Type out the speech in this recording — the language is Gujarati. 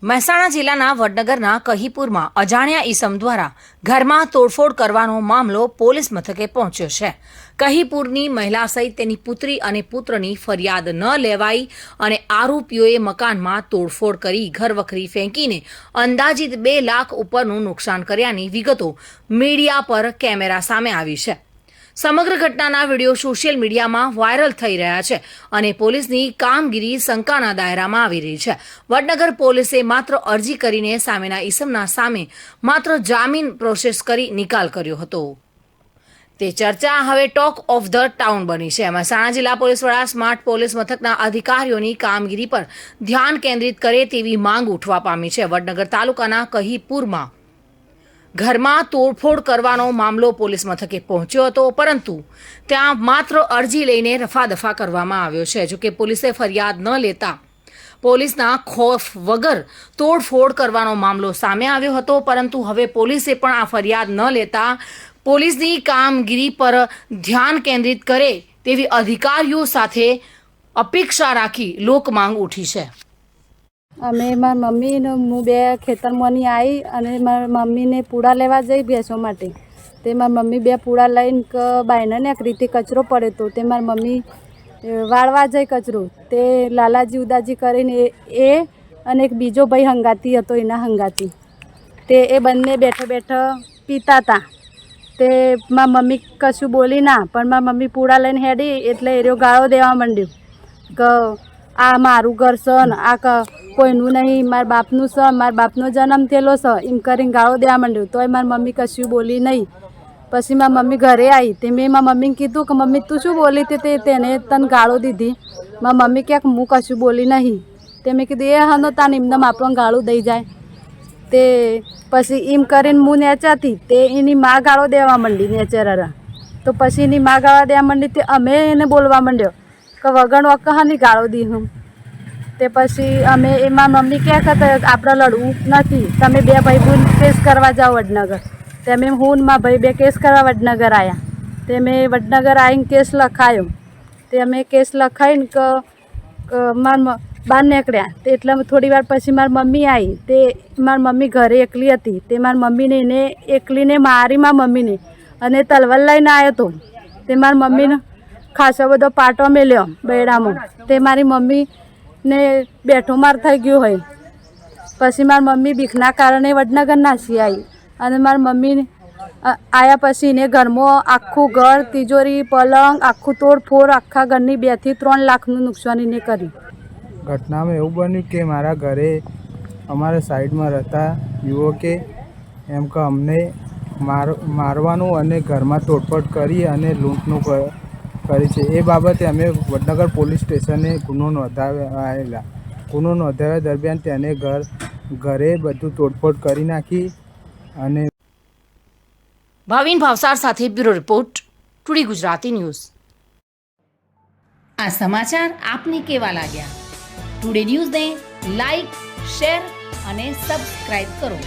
મહેસાણા જિલ્લાના વડનગરના કહીપુરમાં અજાણ્યા ઈસમ દ્વારા ઘરમાં તોડફોડ કરવાનો મામલો પોલીસ મથકે પહોંચ્યો છે। કહીપુરની મહિલા સહિત તેની પુત્રી અને પુત્રની ફરિયાદ ન લેવાઈ અને આરોપીઓએ મકાનમાં તોડફોડ કરી ઘરવખરી ફેંકીને અંદાજિત 2 લાખ ઉપરનું નુકસાન કર્યાની વિગતો મીડિયા પર કેમેરા સામે આવી છે। સમગ્ર ઘટનાના વિડીયો સોશિયલ મીડિયામાં વાયરલ થઈ રહ્યા છે અને પોલીસની કામગીરી શંકાના દાયરામાં આવી રહી છે। વડનગર પોલીસે માત્ર અરજી કરીને સામેના ઈસમના સામે માત્ર જામીન પ્રોસેસ કરી નિકાલ કર્યો હતો। તે ચર્ચા હવે ટોક ઓફ ધ ટાઉન બની છે। મહેસાણા જિલ્લા પોલીસ વડા સ્માર્ટ પોલીસ મથકના અધિકારીઓની કામગીરી પર ધ્યાન કેન્દ્રિત કરે તેવી માંગ ઉઠવા પામી છે। વડનગર તાલુકાના કહીપુરમાં ઘરમાં તોડફોડ કરવાનો મામલો પોલીસ મથકે પહોંચ્યો હતો, પરંતુ ત્યાં માત્ર અરજી લઈને રફાદફા કરવામાં આવ્યો છે। જોકે પોલીસે ફરિયાદ ન લેતા પોલીસના ખોફ વગર તોડફોડ કરવાનો મામલો સામે આવ્યો હતો, પરંતુ હવે પોલીસે પણ આ ફરિયાદ ન લેતા પોલીસની કામગીરી પર ધ્યાન કેન્દ્રિત કરે તેવી અધિકારીઓ સાથે અપેક્ષા રાખી લોકમાંગ ઉઠી છે। અમે મારી મમ્મી ને હું બે ખેતરમાંની આવી અને મારી મમ્મીને પૂડા લેવા જઈ ભેંસો માટે। તે મારી મમ્મી બે પૂડા લઈને બાયને એક રીતે કચરો પડે તો તે મારી મમ્મી વાળવા જઈ કચરો તે લાલાજી ઉદાજી કરીને એ અને એક બીજો ભાઈ હંગાતી હતો એના હંગાતી તે એ બંને બેઠા બેઠા પીતા હતા। તે મારી મમ્મી કશું બોલી ના, પણ મારી મમ્મી પૂડા લઈને હેડી એટલે એ ગાળો દેવા માંડ્યો કે આ મારું ઘર છે ને આ કોઈનું નહીં, મારા બાપનું છે, મારા બાપનો જન્મ થયેલો છે એમ કરીને ગાળો દેવા માંડ્યો। તોય મારી મમ્મી કશું બોલી નહીં। પછી મારી મમ્મી ઘરે આવી તે મેં મારી મમ્મીને કીધું કે મમ્મી તું શું બોલી તેને તને ગાળો દીધી? મારી મમ્મી કહે કે હું કશું બોલી નહીં। તે મેં કીધું એ હનો તાન એમને આપણને ગાળું દઈ જાય। તે પછી એમ કરીને હું નેચાતી તે એની મા ગાળો દેવા માંડી નેચર તો પછી એની મા ગાળો દેવા માંડી તે અમે એને બોલવા માંડ્યો કે વગણ વકહાની ગાળો દી હું। તે પછી અમે એમાં મમ્મી કહે કે આપણે લડવું નથી, તમે બે ભાઈ બહેન કેસ કરવા જાઓ વડનગર। તે અમે હું મારા ભાઈ બે કેસ કરવા વડનગર આવ્યા। તે મેં વડનગર આવીને કેસ લખાયો। તે અમે કેસ લખાઈને કે મારા બહાર નીકળ્યા તે એટલે થોડી વાર પછી મારી મમ્મી આવી। તે મારી મમ્મી ઘરે એકલી હતી। તે મારી મમ્મીને એને એકલીને મારી મારી મમ્મીને અને તલવાર લઈને આવ્યો હતો। તે મારી મમ્મીને ખાસો બધો પાટો મેલ્યો બૈડામાં। તે મારી મમ્મીને બેઠો માર થઈ ગયો હોય। પછી મારી મમ્મી બીકના કારણે વડનગર નાસી આવી અને મારી મમ્મી આવ્યા પછી એને ઘરમાં આખું ઘર તિજોરી પલંગ આખું તોડફોડ આખા ઘરની 2 થી 3 લાખનું નુકસાન એને કરી। ઘટનામાં એવું બન્યું કે મારા ઘરે અમારા સાઈડમાં રહેતા યુવકે એમ કે અમને મારવાનું અને ઘરમાં તોડફોડ કરી અને લૂંટનું કરી છે। એ બાબતે અમે વડનગર પોલીસ સ્ટેશને ગુનો નોંધાવેલા। ગુનો નોંધાવ્યા દરમિયાન તેને ઘરે બધું તોડફોડ કરી નાખી અને ભાવિન ભાવસાર સાથે bureau report today Gujarati news. આ સમાચાર આપને કેવા લાગ્યા? ટુડે ન્યૂઝને લાઈક, શેર અને સબસ્ક્રાઇબ કરો।